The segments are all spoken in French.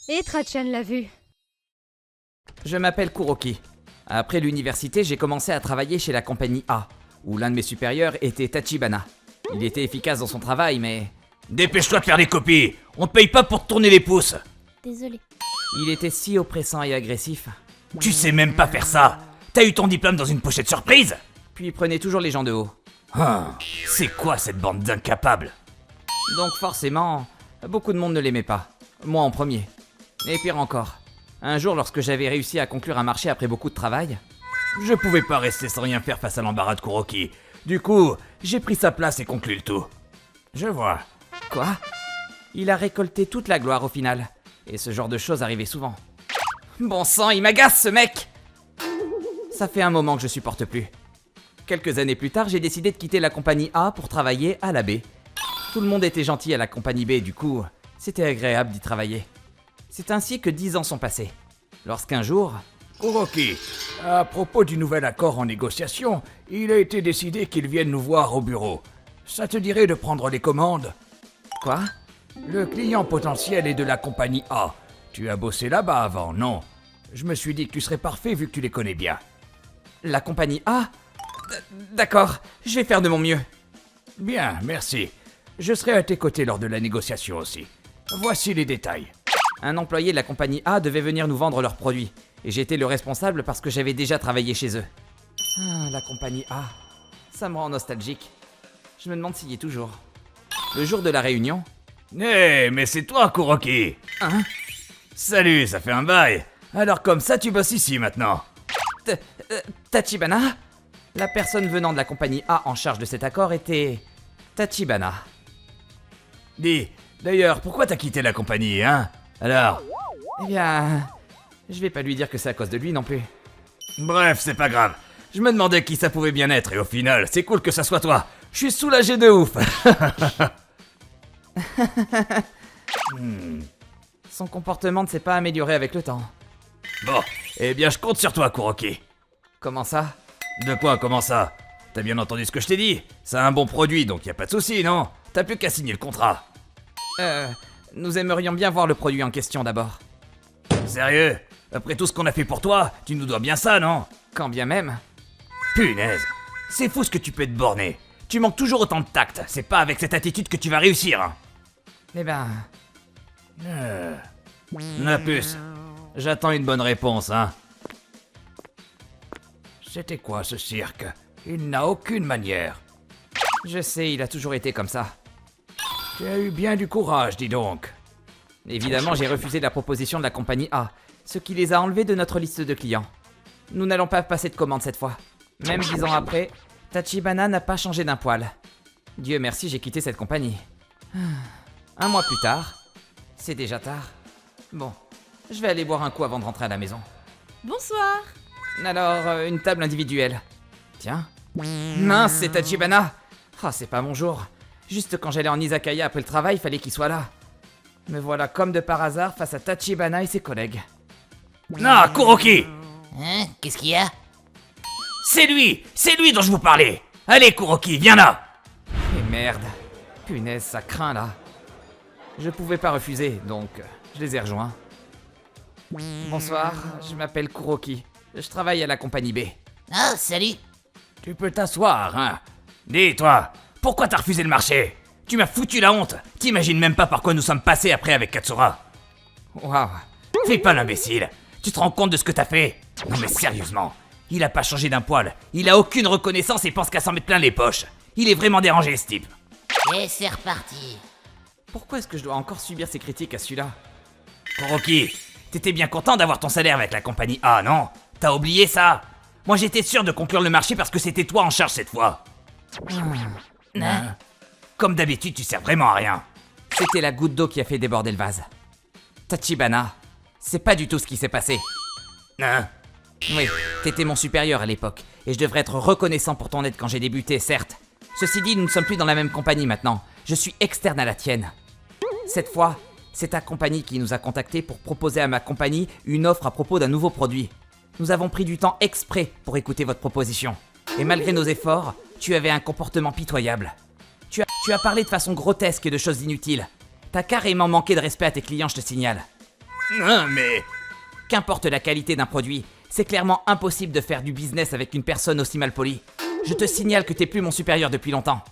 Et Trachan l'a vu. Je m'appelle Kuroki. Après l'université, j'ai commencé à travailler chez la compagnie A, où l'un de mes supérieurs était Tachibana. Il était efficace dans son travail, mais Dépêche-toi de faire des copies. On te paye pas pour te tourner les pouces. Désolé. il était si oppressant et agressif. Tu sais même pas faire ça. T'as eu ton diplôme dans une pochette surprise. Puis il prenait toujours les gens de haut. C'est quoi cette bande d'incapables? Donc forcément, beaucoup de monde ne l'aimait pas. Moi en premier. Et pire encore, un jour lorsque j'avais réussi à conclure un marché après beaucoup de travail, Je pouvais pas rester sans rien faire face à l'embarras de Kuroki. Du coup, j'ai pris sa place et conclu le tout. Je vois. quoi? Il a récolté toute la gloire au final. Et ce genre de choses arrivait souvent. Bon sang, il m'agace ce mec! Ça fait un moment que je supporte plus. Quelques années plus tard, j'ai décidé de quitter la compagnie A pour travailler à la B. Tout le monde était gentil à la compagnie B, du coup, c'était agréable d'y travailler. C'est ainsi que 10 ans sont passés. Lorsqu'un jour... Kuroki, à propos du nouvel accord en négociation, il a été décidé qu'ils viennent nous voir au bureau. Ça te dirait de prendre les commandes? Quoi? Le client potentiel est de la compagnie A. Tu as bossé là-bas avant, non? Je me suis dit que tu serais parfait vu que tu les connais bien. La compagnie A? D'accord, je vais faire de mon mieux. Bien, merci. Je serai à tes côtés lors de la négociation aussi. Voici les détails. Un employé de la compagnie A devait venir nous vendre leurs produits. Et j'étais le responsable parce que j'avais déjà travaillé chez eux. Ah, la compagnie A. Ça me rend nostalgique. Je me demande s'il y est toujours. Le jour de la réunion... Mais c'est toi, Kuroki! Hein? Salut, ça fait un bail! Alors comme ça, tu bosses ici maintenant? Tachibana? La personne venant de la compagnie A en charge de cet accord était... Tachibana. Dis, d'ailleurs, pourquoi t'as quitté la compagnie, hein? Alors? Eh bien... Je vais pas lui dire que c'est à cause de lui non plus. Bref, c'est pas grave. Je me demandais qui ça pouvait bien être et au final, c'est cool que ça soit toi. Je suis soulagé de ouf. Son comportement ne s'est pas amélioré avec le temps. Bon, eh bien je compte sur toi, Kuroki. Comment ça? De quoi, comment ça? T'as bien entendu ce que je t'ai dit? C'est un bon produit, donc y a pas de souci, non? T'as plus qu'à signer le contrat. Nous aimerions bien voir le produit en question d'abord. Sérieux? Après tout ce qu'on a fait pour toi, tu nous dois bien ça, non? Quand bien même... Punaise, c'est fou ce que tu peux te borner. Tu manques toujours autant de tact, c'est pas avec cette attitude que tu vas réussir. Hein. Eh ben... La puce, j'attends une bonne réponse, hein. C'était quoi ce cirque? Il n'a aucune manière. Je sais, il a toujours été comme ça. Tu as eu bien du courage, dis donc. Évidemment, j'ai refusé la proposition de la compagnie A, ce qui les a enlevés de notre liste de clients. Nous n'allons pas passer de commande cette fois. Même 10 ans après, Tachibana n'a pas changé d'un poil. Dieu merci, j'ai quitté cette compagnie. Un mois plus tard, c'est déjà tard. Bon, je vais aller boire un coup avant de rentrer à la maison. Bonsoir. Alors, une table individuelle. Tiens. Mince, c'est Tachibana. Ah, c'est pas mon jour. Juste quand j'allais en izakaya après le travail, fallait qu'il soit là. Me voilà comme de par hasard face à Tachibana et ses collègues. Non, Kuroki! Hein? Qu'est-ce qu'il y a? C'est lui dont je vous parlais! Allez, Kuroki, viens là! Et merde. Punaise, ça craint là. Je pouvais pas refuser, donc je les ai rejoints. Bonsoir, je m'appelle Kuroki. Je travaille à la compagnie B. Ah, salut! Tu peux t'asseoir, hein? Dis, toi, pourquoi t'as refusé le marché? Tu m'as foutu la honte! T'imagines même pas par quoi nous sommes passés après avec Katsura! Waouh. Fais pas l'imbécile! Tu te rends compte de ce que t'as fait? Non mais sérieusement, il a pas changé d'un poil. Il a aucune reconnaissance et pense qu'à s'en mettre plein les poches. Il est vraiment dérangé, ce type. Et c'est reparti. Pourquoi est-ce que je dois encore subir ces critiques à celui-là? Kuroki, t'étais bien content d'avoir ton salaire avec la compagnie A, non? T'as oublié ça? Moi j'étais sûr de conclure le marché parce que c'était toi en charge cette fois. Hein? Comme d'habitude, tu sers vraiment à rien. C'était la goutte d'eau qui a fait déborder le vase. Tachibana, c'est pas du tout ce qui s'est passé. Hein? Oui, t'étais mon supérieur à l'époque, et je devrais être reconnaissant pour ton aide quand j'ai débuté, certes. Ceci dit, nous ne sommes plus dans la même compagnie maintenant. Je suis externe à la tienne. Cette fois, c'est ta compagnie qui nous a contactés pour proposer à ma compagnie une offre à propos d'un nouveau produit. Nous avons pris du temps exprès pour écouter votre proposition. Et malgré nos efforts, tu avais un comportement pitoyable. Tu as parlé de façon grotesque et de choses inutiles. T'as carrément manqué de respect à tes clients, je te signale. Non, mais... Qu'importe la qualité d'un produit, c'est clairement impossible de faire du business avec une personne aussi mal polie. Je te signale que t'es plus mon supérieur depuis longtemps.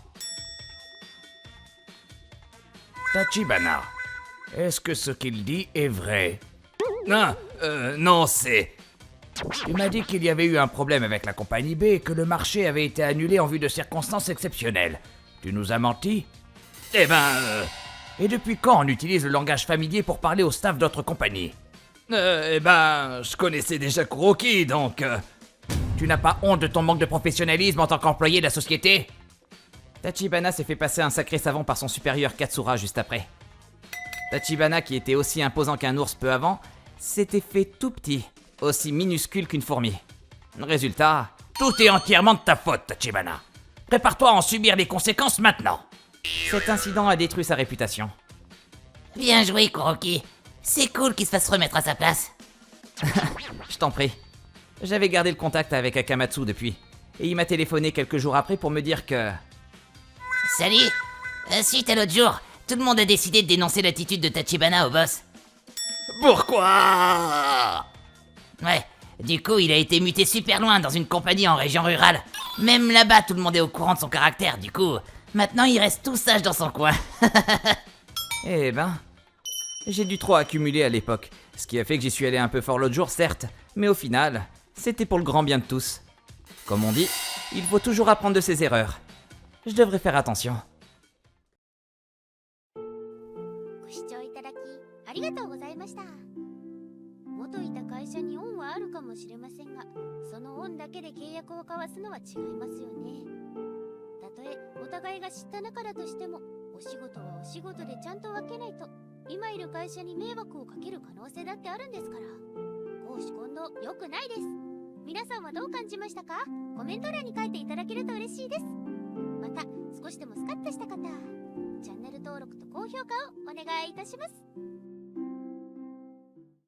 Tachibana, est-ce que ce qu'il dit est vrai? Non, non, c'est... Tu m'as dit qu'il y avait eu un problème avec la compagnie B et que le marché avait été annulé en vue de circonstances exceptionnelles. Tu nous as menti? Eh ben... Et depuis quand on utilise le langage familier pour parler au staff d'autres compagnies? Eh ben... Je connaissais déjà Kuroki, donc... Tu n'as pas honte de ton manque de professionnalisme en tant qu'employé de la société? Tachibana s'est fait passer un sacré savant par son supérieur Katsura juste après. Tachibana, qui était aussi imposant qu'un ours peu avant, s'était fait tout petit, aussi minuscule qu'une fourmi. Résultat, Tout est entièrement de ta faute, Tachibana. Prépare-toi à en subir les conséquences maintenant. cet incident a détruit sa réputation. Bien joué, Kuroki. C'est cool qu'il se fasse remettre à sa place. Je t'en prie. J'avais gardé le contact avec Akamatsu depuis, et il m'a téléphoné quelques jours après pour me dire que... Salut. Suite à l'autre jour, tout le monde a décidé de dénoncer l'attitude de Tachibana au boss. Pourquoi? Ouais, du coup, il a été muté super loin dans une compagnie en région rurale. Même là-bas, tout le monde est au courant de son caractère, du coup, maintenant il reste tout sage dans son coin. Eh ben... J'ai dû trop accumuler à l'époque, ce qui a fait que j'y suis allé un peu fort l'autre jour, certes, mais au final, c'était pour le grand bien de tous. Comme on dit, il faut toujours apprendre de ses erreurs. Je devrais faire attention. ご視聴いただきありがとうございました。元いた会社に恩はあるかもしれませんが、その恩だけで契約を交わすのは違いますよね。たとえお互いが知った仲だとしても、お仕事はお仕事でちゃんと分けないと、今いる会社に迷惑をかける可能性だってあるんですから。公私混同良くないです。皆さんはどう感じましたか？コメント欄に書いていただけると嬉しいです。また少しでもスカッとした方、チャンネル登録と高評価をお願いいたします。